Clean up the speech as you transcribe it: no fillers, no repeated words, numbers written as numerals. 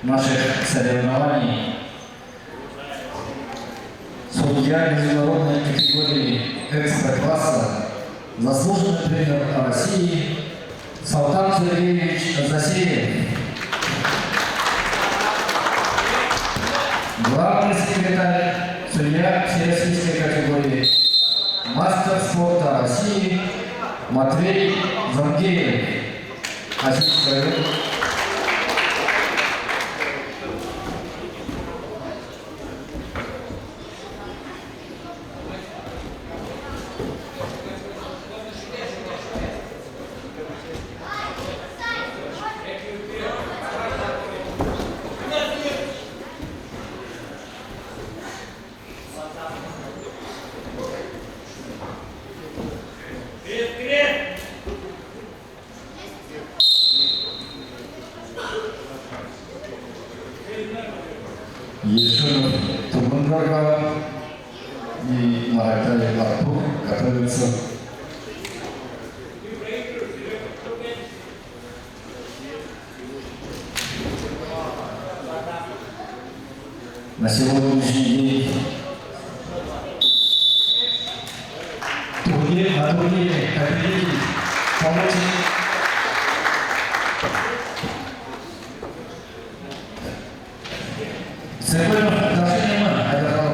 наших соревнований судья международной категории экстра-класса, заслуженный тренер России Салтан Сергеевич Засеев, главный секретарь судья всероссийской категории мастер спорта России Матвей Зангеев. Ешенов Турмангаргала и Маратай Ларпур готовятся. На сегодняшний день на турнире победитель, помощник